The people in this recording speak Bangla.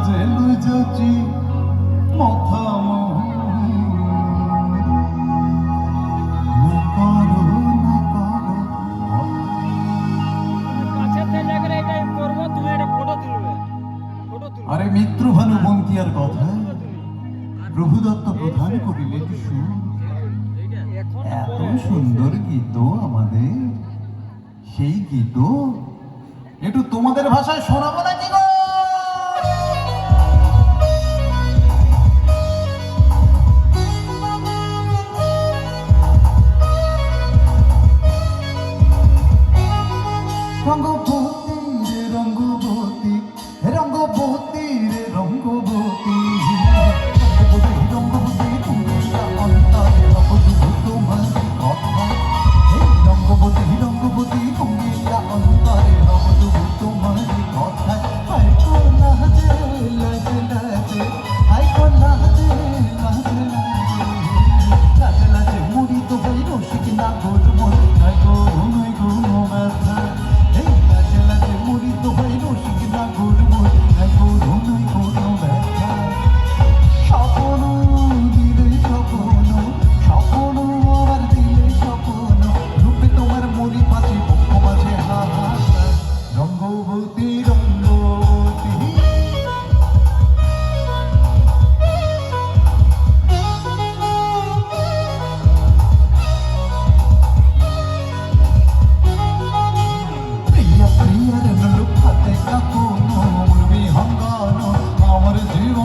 মাঝে লই যাচ্ছি মাথা আরে মিত্র ভানু বন্তিয়ার কথা প্রভুদত্ত প্রধান করিলে এত সুন্দর গীত আমাদের, সেই গীত একটু তোমাদের ভাষায় শোনাবো নাকি গো? রঙ্গবতী রে রঙ্গবতী, রঙ্গবতী রে রঙ্গবতী, রঙ্গবতী তুমি অন্তরে অবধূত তোমার কথা। রঙ্গবতী রঙ্গবতী তুমি অন্তরে অবধূত তোমার কথা। হাই কোলা যে লাজে লাজে, হাই কোলা যে লাজে লাজে, লাজে লাজে মুড়িত হই রসিক না গোল মন নাই গো নই গো ব্যথা। এই লাজে লাজে মুড়িত হই রসিক না গোল মন নাই গো নই গো ব্যথা। স্বপ্ন দিলে স্বপ্ন, স্বপ্ন আবার দিলে স্বপ্ন, রূপে তোমার মরি পাচি পক্ষ মাঝে হাহাকার। রঙ্গবতী রঙ্গবতী প্রিয়া প্রিয়ার লুকাতে কাকুনো উর্মি হঙ্গানো আমার জীবন